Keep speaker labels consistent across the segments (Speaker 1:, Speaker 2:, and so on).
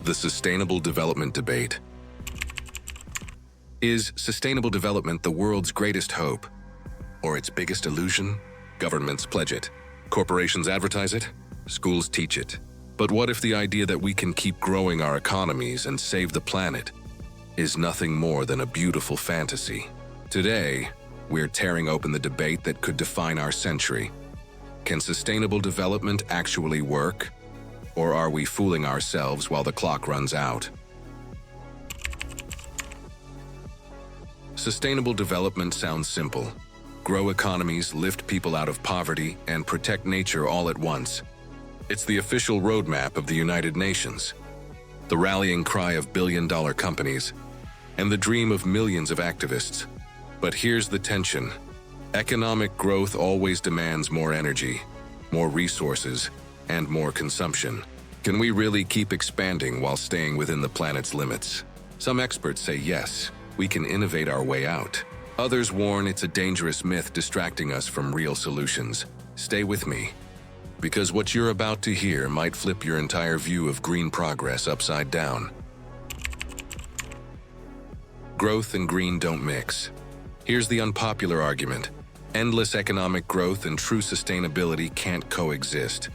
Speaker 1: The sustainable development debate. Is sustainable development the world's greatest hope? Or its biggest illusion? Governments pledge it. Corporations advertise it. Schools teach it. But what if the idea that we can keep growing our economies and save the planet is nothing more than a beautiful fantasy? Today, we're tearing open the debate that could define our century. Can sustainable development actually work? Or are we fooling ourselves while the clock runs out? Sustainable development sounds simple. Grow economies, lift people out of poverty, and protect nature all at once. It's the official roadmap of the United Nations, the rallying cry of billion-dollar companies, and the dream of millions of activists. But here's the tension. Economic growth always demands more energy, more resources, and more consumption. Can we really keep expanding while staying within the planet's limits? Some experts say yes, we can innovate our way out. Others warn it's a dangerous myth distracting us from real solutions. Stay with me, because what you're about to hear might flip your entire view of green progress upside down. Growth and green don't mix. Here's the unpopular argument. Endless economic growth and true sustainability can't coexist.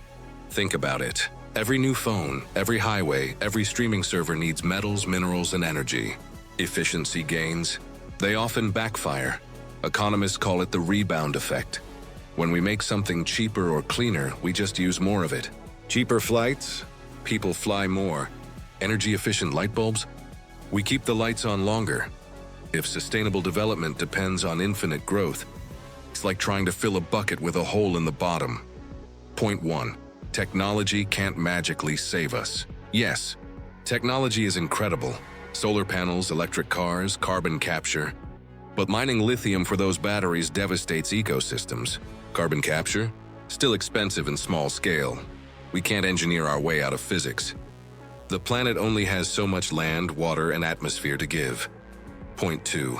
Speaker 1: Think about it. Every new phone, every highway, every streaming server needs metals, minerals, and energy. Efficiency gains, they often backfire. Economists call it the rebound effect. When we make something cheaper or cleaner, we just use more of it. Cheaper flights, people fly more. Energy-efficient light bulbs, we keep the lights on longer. If sustainable development depends on infinite growth, it's like trying to fill a bucket with a hole in the bottom. Point 1. Technology can't magically save us. Yes, technology is incredible. Solar panels, electric cars, carbon capture. But mining lithium for those batteries devastates ecosystems. Carbon capture? Still expensive in small scale. We can't engineer our way out of physics. The planet only has so much land, water, and atmosphere to give. Point 2.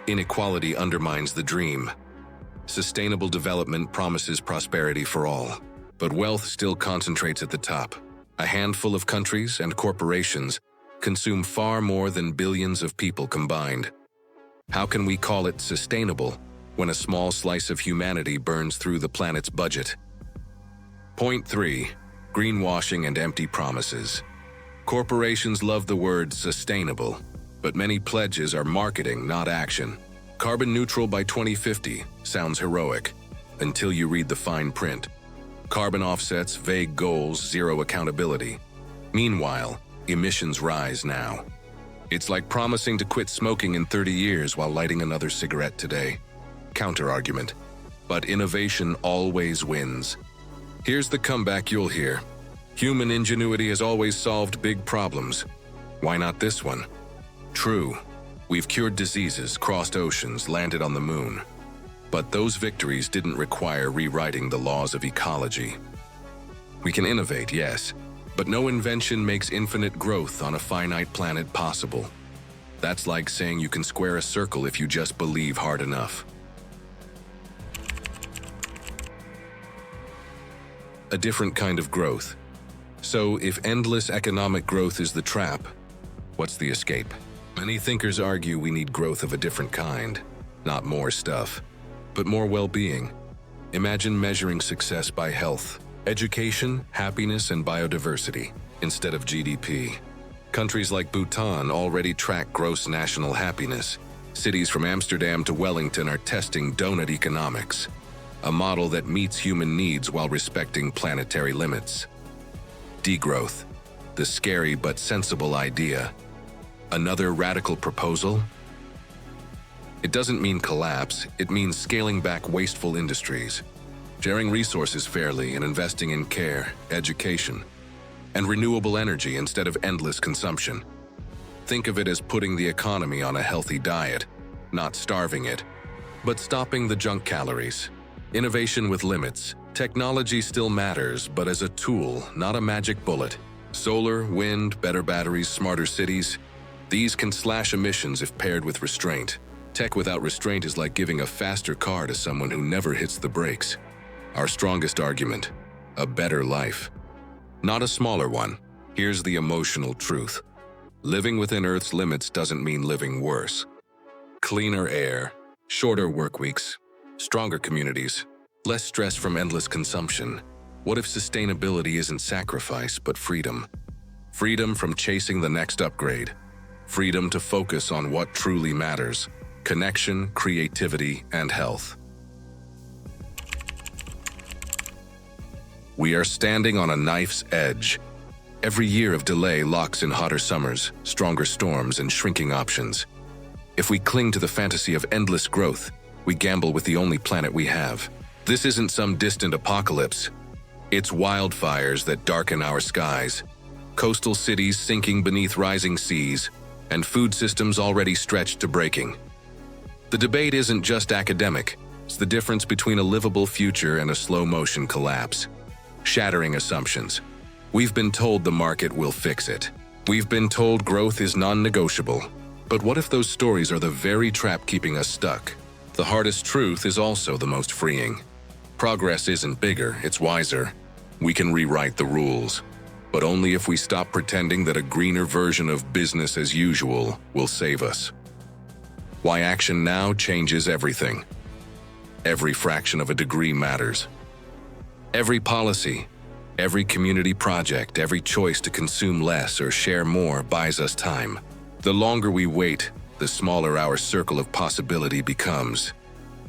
Speaker 1: Inequality undermines the dream. Sustainable development promises prosperity for all, but wealth still concentrates at the top. A handful of countries and corporations consume far more than billions of people combined. How can we call it sustainable when a small slice of humanity burns through the planet's budget? Point 3. Greenwashing and empty promises. Corporations love the word sustainable, but many pledges are marketing, not action. Carbon neutral by 2050 sounds heroic until you read the fine print. Carbon offsets, vague goals, zero accountability. Meanwhile, emissions rise now. It's like promising to quit smoking in 30 years while lighting another cigarette today. Counter-argument. But innovation always wins. Here's the comeback you'll hear. Human ingenuity has always solved big problems. Why not this one? True. We've cured diseases, crossed oceans, landed on the moon. But those victories didn't require rewriting the laws of ecology. We can innovate, yes, but no invention makes infinite growth on a finite planet possible. That's like saying you can square a circle if you just believe hard enough. A different kind of growth. So, if endless economic growth is the trap, what's the escape? Many thinkers argue we need growth of a different kind. Not more stuff, but more well-being. Imagine measuring success by health, education, happiness, and biodiversity, instead of GDP. Countries like Bhutan already track gross national happiness. Cities from Amsterdam to Wellington are testing doughnut economics, a model that meets human needs while respecting planetary limits. Degrowth, the scary but sensible idea. Another radical proposal? It doesn't mean collapse, it means scaling back wasteful industries, sharing resources fairly and investing in care, education, and renewable energy instead of endless consumption. Think of it as putting the economy on a healthy diet, not starving it, but stopping the junk calories. Innovation with limits. Technology still matters, but as a tool, not a magic bullet. Solar, wind, better batteries, smarter cities. These can slash emissions if paired with restraint. Tech without restraint is like giving a faster car to someone who never hits the brakes. Our strongest argument: a better life. Not a smaller one. Here's the emotional truth. Living within Earth's limits doesn't mean living worse. Cleaner air, shorter work weeks, stronger communities, less stress from endless consumption. What if sustainability isn't sacrifice, but freedom? Freedom from chasing the next upgrade. Freedom to focus on what truly matters: connection, creativity, and health. We are standing on a knife's edge. Every year of delay locks in hotter summers, stronger storms, and shrinking options. If we cling to the fantasy of endless growth, we gamble with the only planet we have. This isn't some distant apocalypse. It's wildfires that darken our skies, coastal cities sinking beneath rising seas, and food systems already stretched to breaking. The debate isn't just academic. It's the difference between a livable future and a slow-motion collapse. Shattering assumptions. We've been told the market will fix it. We've been told growth is non-negotiable. But what if those stories are the very trap keeping us stuck? The hardest truth is also the most freeing. Progress isn't bigger, it's wiser. We can rewrite the rules, but only if we stop pretending that a greener version of business as usual will save us. Why action now changes everything. Every fraction of a degree matters. Every policy, every community project, every choice to consume less or share more buys us time. The longer we wait, the smaller our circle of possibility becomes.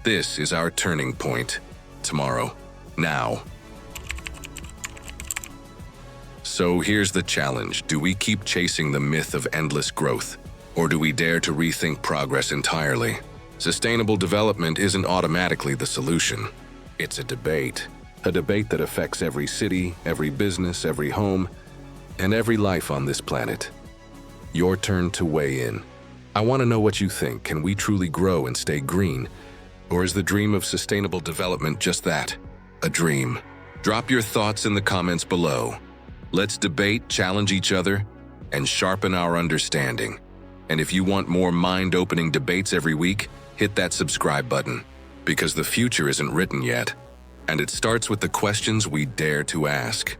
Speaker 1: This is our turning point. Tomorrow. Now. So here's the challenge. Do we keep chasing the myth of endless growth? Or do we dare to rethink progress entirely? Sustainable development isn't automatically the solution. It's a debate. A debate that affects every city, every business, every home, and every life on this planet. Your turn to weigh in. I want to know what you think. Can we truly grow and stay green? Or is the dream of sustainable development just that? A dream? Drop your thoughts in the comments below. Let's debate, challenge each other, and sharpen our understanding. And if you want more mind-opening debates every week, hit that subscribe button. Because the future isn't written yet, and it starts with the questions we dare to ask.